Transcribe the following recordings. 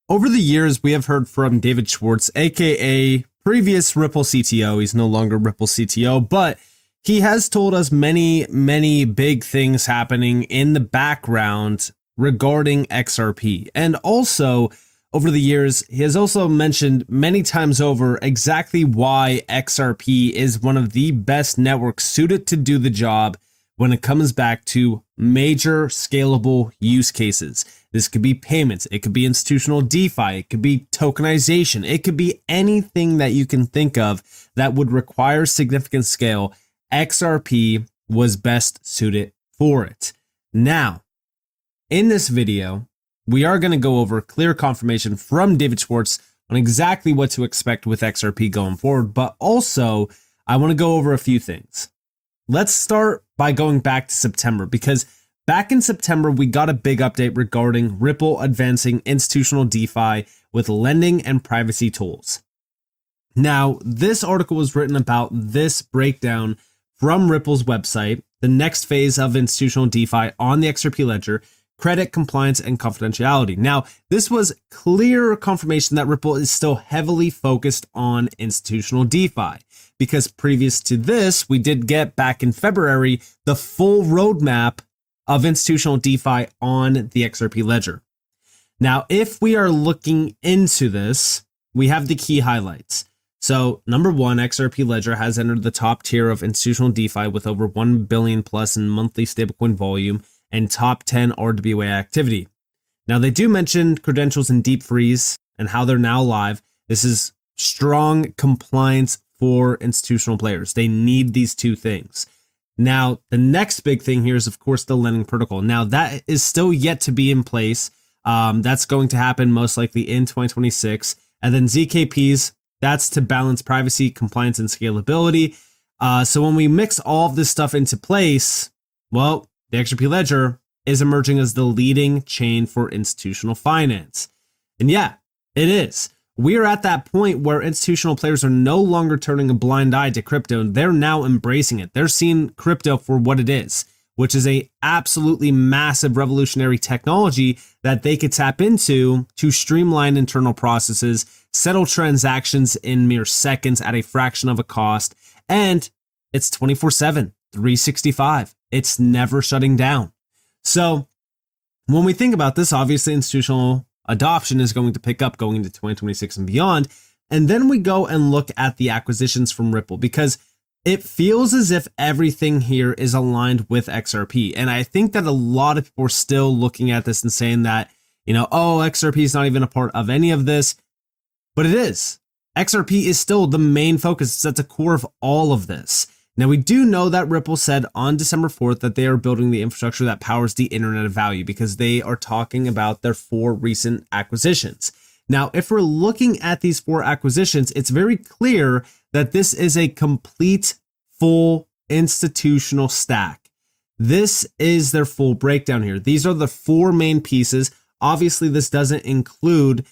Over the years, we have heard from David Schwartz, aka previous Ripple CTO. He's no longer Ripple CTO, but he has told us many big things happening in the background regarding XRP. And also, over the years, he has also mentioned many times over exactly why XRP is one of the best networks suited to do the job when it comes back to major scalable use cases. This could be payments, it could be institutional DeFi, it could be tokenization, it could be anything that you can think of that would require significant scale. XRP was best suited for it. Now, in this video, we are going to go over clear confirmation from David Schwartz on exactly what to expect with XRP going forward, but also I want to go over a few things. Let's start by going back to September, because back in September, we got a big update regarding Ripple advancing institutional DeFi with lending and privacy tools. Now, this article was written about this breakdown from Ripple's website, the next phase of institutional DeFi on the XRP ledger, credit, compliance, and confidentiality. Now, this was clear confirmation that Ripple is still heavily focused on institutional DeFi, because previous to this, we did get back in February the full roadmap of institutional DeFi on the XRP ledger. Now, if we are looking into this, we have the key highlights. So number one, XRP ledger has entered the top tier of institutional DeFi with over 1 billion plus in monthly stablecoin volume and top 10 RWA activity. Now, they do mention credentials and deep freeze and how they're now live. This is strong compliance for institutional players. They need these two things. Now, the next big thing here is, of course, the lending protocol. Now, that is still yet to be in place. That's going to happen most likely in 2026. And then ZKPs, that's to balance privacy, compliance, and scalability. So when we mix all of this stuff into place, well, the XRP ledger is emerging as the leading chain for institutional finance. And yeah, it is. We are at that point where institutional players are no longer turning a blind eye to crypto. They're now embracing it. They're seeing crypto for what it is, which is a absolutely massive revolutionary technology that they could tap into to streamline internal processes, settle transactions in mere seconds at a fraction of a cost, and it's 24/7, 365. It's never shutting down. So when we think about this, obviously institutional adoption is going to pick up going into 2026 and beyond. And then we go and look at the acquisitions from Ripple, because it feels as if everything here is aligned with XRP. And I think that a lot of people are still looking at this and saying that, oh, XRP is not even a part of any of this, but it is. XRP is still the main focus. It's at the core of all of this. Now, we do know that Ripple said on December 4th that they are building the infrastructure that powers the internet of value, because they are talking about their 4 recent acquisitions. Now, if we're looking at these 4 acquisitions, it's very clear that this is a complete, full institutional stack. This is their full breakdown here. These are the 4 main pieces. Obviously, this doesn't include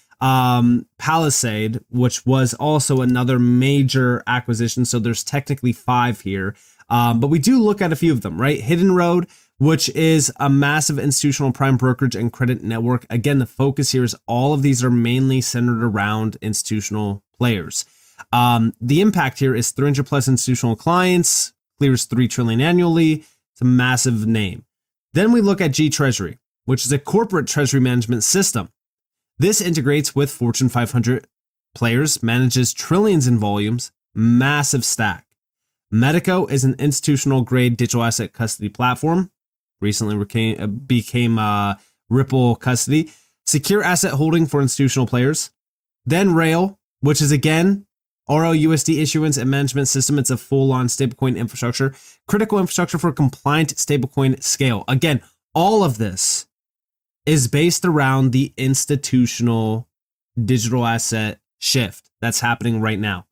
Palisade, which was also another major acquisition. So there's technically 5 here. But we do look at a few of them, right? Hidden Road, which is a massive institutional prime brokerage and credit network. Again, the focus here is all of these are mainly centered around institutional players. The impact here is 300 plus institutional clients, clears 3 trillion annually. It's a massive name. Then we look at G Treasury, which is a corporate treasury management system. This integrates with Fortune 500 players, manages trillions in volumes, massive stack. Medico is an institutional grade digital asset custody platform. Recently became Ripple Custody. Secure asset holding for institutional players. Then Rail, which is again ROUSD issuance and management system. It's a full-on stablecoin infrastructure. Critical infrastructure for compliant stablecoin scale. Again, all of this is based around the institutional digital asset shift that's happening right now.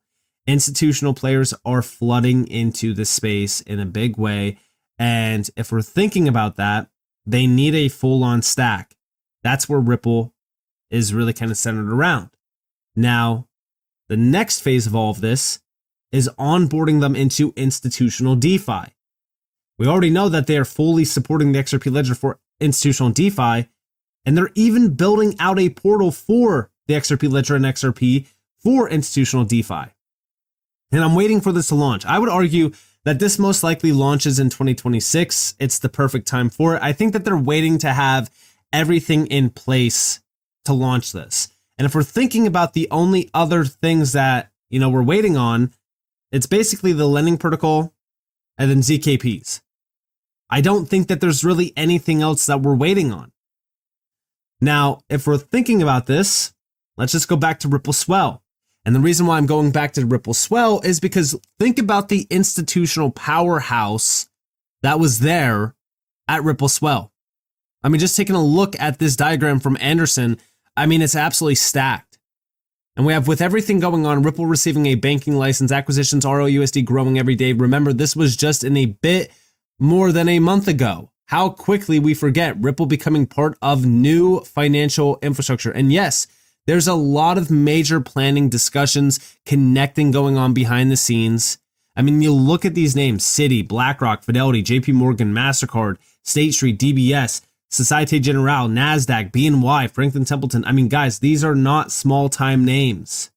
Institutional players are flooding into the space in a big way. And if we're thinking about that, they need a full-on stack. That's where Ripple is really kind of centered around. Now, the next phase of all of this is onboarding them into institutional DeFi. We already know that they are fully supporting the XRP ledger for institutional DeFi, and they're even building out a portal for the XRP Ledger and XRP for institutional DeFi. And I'm waiting for this to launch. I would argue that this most likely launches in 2026. It's the perfect time for it. I think that they're waiting to have everything in place to launch this. And if we're thinking about the only other things that, we're waiting on, it's basically the lending protocol and then ZKPs. I don't think that there's really anything else that we're waiting on. Now, if we're thinking about this, let's just go back to Ripple Swell. And the reason why I'm going back to Ripple Swell is because think about the institutional powerhouse that was there at Ripple Swell. I mean, just taking a look at this diagram from Anderson, it's absolutely stacked. And we have, with everything going on, Ripple receiving a banking license, acquisitions, ROUSD growing every day. Remember, this was just in a bit more than a month ago. How quickly we forget Ripple becoming part of new financial infrastructure. And yes, there's a lot of major planning discussions, connecting going on behind the scenes. You look at these names: Citi, BlackRock, Fidelity, JP Morgan, MasterCard, State Street, DBS, Societe Generale, NASDAQ, BNY, Franklin Templeton. Guys, these are not small time names.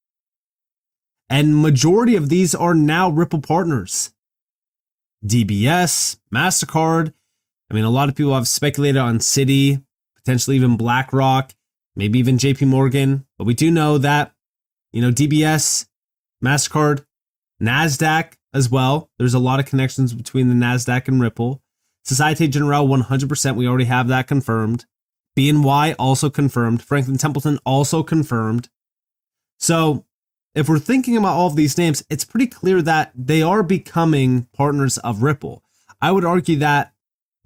And majority of these are now Ripple partners. DBS, MasterCard. A lot of people have speculated on Citi, potentially even BlackRock, maybe even JP Morgan. But we do know that, DBS, MasterCard, NASDAQ as well. There's a lot of connections between the NASDAQ and Ripple. Societe Generale, 100%. We already have that confirmed. BNY also confirmed. Franklin Templeton also confirmed. So if we're thinking about all of these names, it's pretty clear that they are becoming partners of Ripple. I would argue that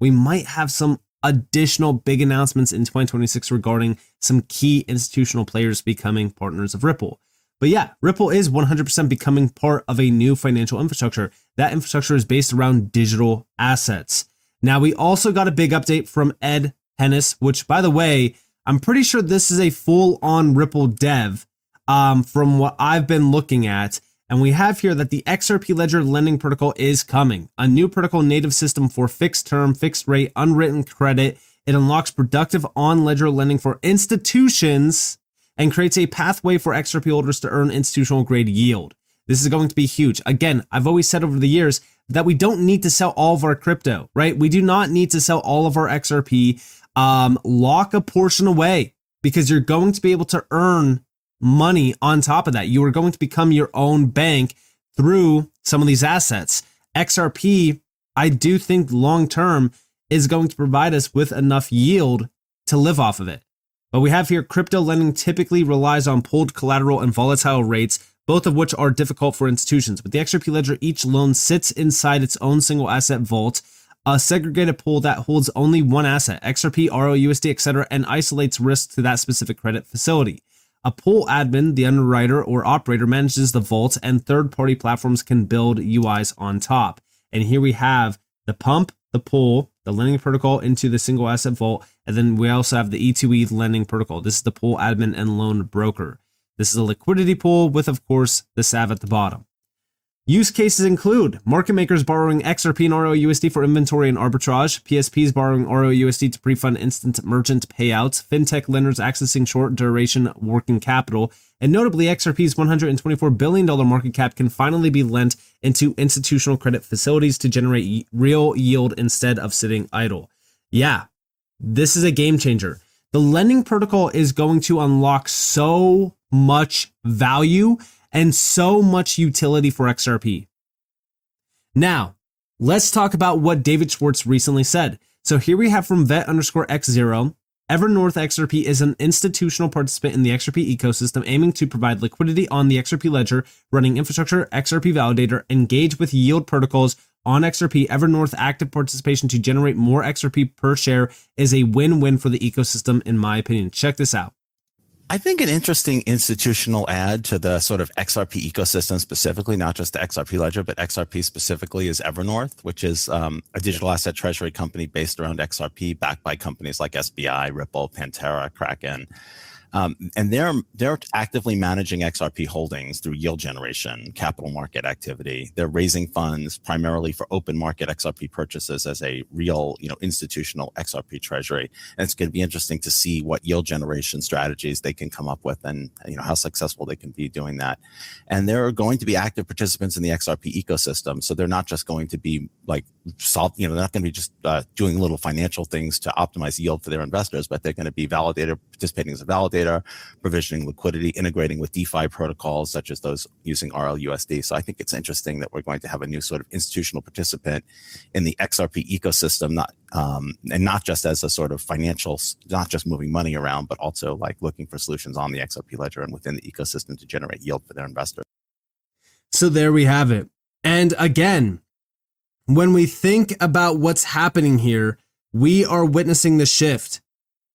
we might have some additional big announcements in 2026 regarding some key institutional players becoming partners of Ripple. But yeah, Ripple is 100% becoming part of a new financial infrastructure. That infrastructure is based around digital assets. Now, we also got a big update from Ed Hennis, which, by the way, I'm pretty sure this is a full-on Ripple dev from what I've been looking at. And we have here that the XRP Ledger lending protocol is coming. A new protocol native system for fixed term, fixed rate, unwritten credit. It unlocks productive on-ledger lending for institutions and creates a pathway for XRP holders to earn institutional grade yield. This is going to be huge. Again, I've always said over the years that we don't need to sell all of our crypto, right? We do not need to sell all of our XRP. Lock a portion away, because you're going to be able to earn money on top of that. You are going to become your own bank through some of these assets. XRP, I do think long term is going to provide us with enough yield to live off of it. But we have here, crypto lending typically relies on pooled collateral and volatile rates, both of which are difficult for institutions. With the XRP Ledger, each loan sits inside its own single asset vault, a segregated pool that holds only one asset, XRP, ROUSD, etc., and isolates risk to that specific credit facility. A pool admin, the underwriter or operator, manages the vault, and third-party platforms can build UIs on top. And here we have the pump, the pool, the lending protocol into the single asset vault, and then we also have the E2E lending protocol. This is the pool admin and loan broker. This is a liquidity pool with, of course, the SAV at the bottom. Use cases include market makers borrowing XRP and ROUSD for inventory and arbitrage, PSPs borrowing ROUSD to pre-fund instant merchant payouts, fintech lenders accessing short duration working capital, and notably XRP's $124 billion market cap can finally be lent into institutional credit facilities to generate real yield instead of sitting idle. Yeah, this is a game changer. The lending protocol is going to unlock so much value and so much utility for XRP. Now, let's talk about what David Schwartz recently said. So here we have from vet_x0, Evernorth XRP is an institutional participant in the XRP ecosystem, aiming to provide liquidity on the XRP ledger, running infrastructure, XRP validator, engage with yield protocols on XRP. Evernorth active participation to generate more XRP per share is a win-win for the ecosystem, in my opinion. Check this out. I think an interesting institutional add to the sort of XRP ecosystem specifically, not just the XRP ledger, but XRP specifically, is Evernorth, which is a digital asset treasury company based around XRP, backed by companies like SBI, Ripple, Pantera, Kraken. And they're actively managing XRP holdings through yield generation, capital market activity. They're raising funds primarily for open market XRP purchases as a real, institutional XRP treasury. And it's going to be interesting to see what yield generation strategies they can come up with, and how successful they can be doing that. And they're going to be active participants in the XRP ecosystem. So they're not just going to be they're not going to be just doing little financial things to optimize yield for their investors, but they're going to be participating as a validator, provisioning liquidity, integrating with DeFi protocols such as those using RLUSD. So I think it's interesting that we're going to have a new sort of institutional participant in the XRP ecosystem, not just as a sort of financial, not just moving money around, but also looking for solutions on the XRP ledger and within the ecosystem to generate yield for their investors. So there we have it. And again, when we think about what's happening here, we are witnessing the shift.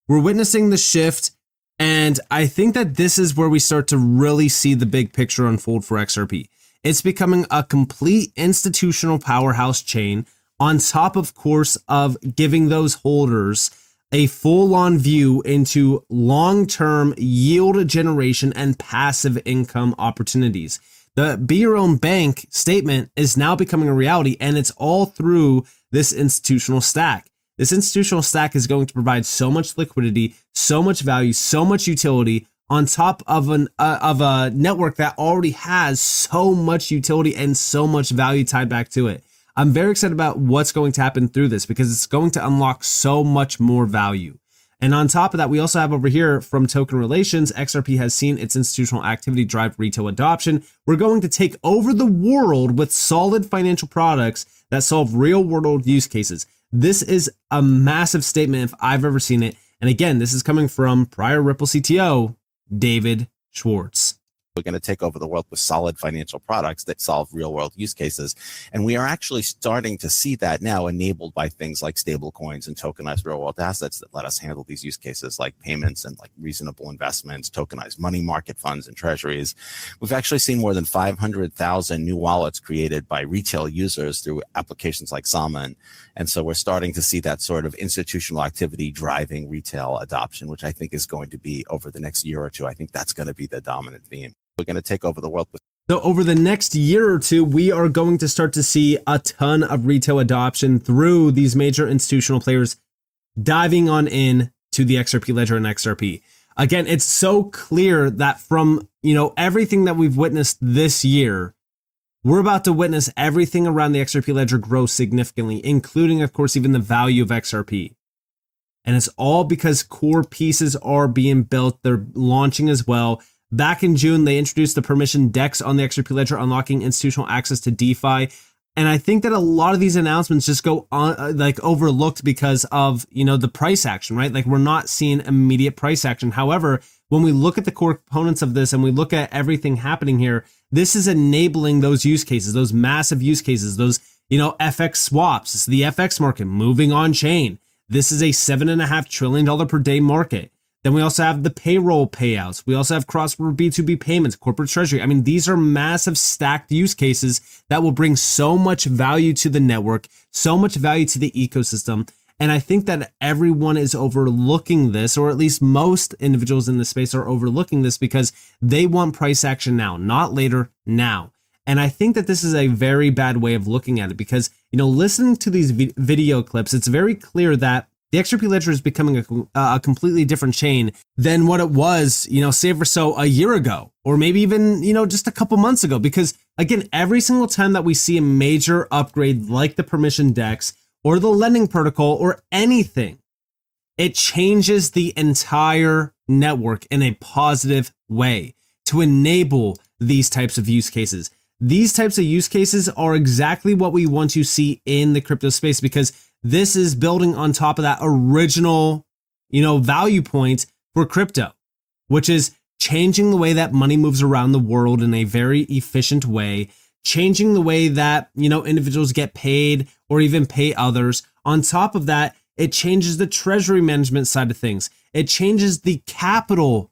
We're witnessing the shift, and I think that this is where we start to really see the big picture unfold for XRP. It's becoming a complete institutional powerhouse chain, on top, of course, of giving those holders a full-on view into long-term yield generation and passive income opportunities. The Be Your Own Bank statement is now becoming a reality, and it's all through this institutional stack. This institutional stack is going to provide so much liquidity, so much value, so much utility on top of a network that already has so much utility and so much value tied back to it. I'm very excited about what's going to happen through this because it's going to unlock so much more value. And on top of that, we also have over here from Token Relations, XRP has seen its institutional activity drive retail adoption. We're going to take over the world with solid financial products that solve real world use cases. This is a massive statement if I've ever seen it. And again, this is coming from prior Ripple CTO, David Schwartz. We're going to take over the world with solid financial products that solve real world use cases. And we are actually starting to see that now enabled by things like stable coins and tokenized real world assets that let us handle these use cases like payments and reasonable investments, tokenized money market funds and treasuries. We've actually seen more than 500,000 new wallets created by retail users through applications like Salmon. And so we're starting to see that sort of institutional activity driving retail adoption, which I think is going to be over the next year or two. I think that's going to be the dominant theme. We're going to take over the world. So over the next year or two, we are going to start to see a ton of retail adoption through these major institutional players diving on in to the XRP ledger and XRP. Again, it's so clear that from, everything that we've witnessed this year, we're about to witness everything around the XRP ledger grow significantly, including, of course, even the value of XRP. And it's all because core pieces are being built. They're launching as well. Back in June, they introduced the permission DEX on the XRP ledger, unlocking institutional access to DeFi. And I think that a lot of these announcements just go on overlooked because of, the price action, right? We're not seeing immediate price action. However, when we look at the core components of this and we look at everything happening here, this is enabling those use cases, those massive use cases, those, FX swaps. It's the FX market moving on chain. This is a $7.5 trillion per day market. Then we also have the payroll payouts. We also have cross-border B2B payments, corporate treasury. I mean, these are massive stacked use cases that will bring so much value to the network, so much value to the ecosystem. And I think that everyone is overlooking this, or at least most individuals in this space are overlooking this because they want price action now, not later, now. And I think that this is a very bad way of looking at it because, listening to these video clips, it's very clear that the XRP ledger is becoming a completely different chain than what it was, say or so a year ago, or maybe even, just a couple months ago. Because again, every single time that we see a major upgrade like the permission DEX or the lending protocol or anything, it changes the entire network in a positive way to enable these types of use cases. These types of use cases are exactly what we want to see in the crypto space because this is building on top of that original, value point for crypto, which is changing the way that money moves around the world in a very efficient way, changing the way that, individuals get paid or even pay others. On top of that, it changes the treasury management side of things. It changes the capital,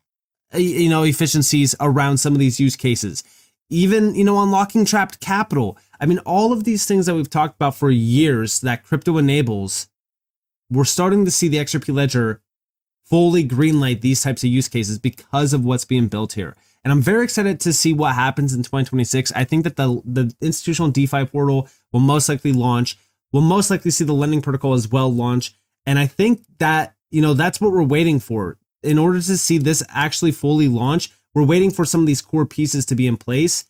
efficiencies around some of these use cases. Even, unlocking trapped capital. I mean, all of these things that we've talked about for years that crypto enables, we're starting to see the XRP ledger fully greenlight these types of use cases because of what's being built here. And I'm very excited to see what happens in 2026. I think that the institutional DeFi portal will most likely launch. We'll most likely see the lending protocol as well launch. And I think that, that's what we're waiting for. In order to see this actually fully launch, we're waiting for some of these core pieces to be in place.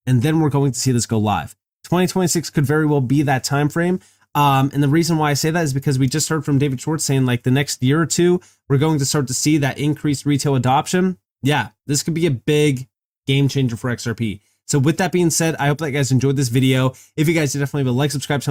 And then we're going to see this go live. 2026 could very well be that time frame. And the reason why I say that is because we just heard from David Schwartz saying like the next year or two, we're going to start to see that increased retail adoption. Yeah, this could be a big game changer for XRP. So with that being said, I hope that you guys enjoyed this video. If you guys did, definitely leave a like, subscribe, channel.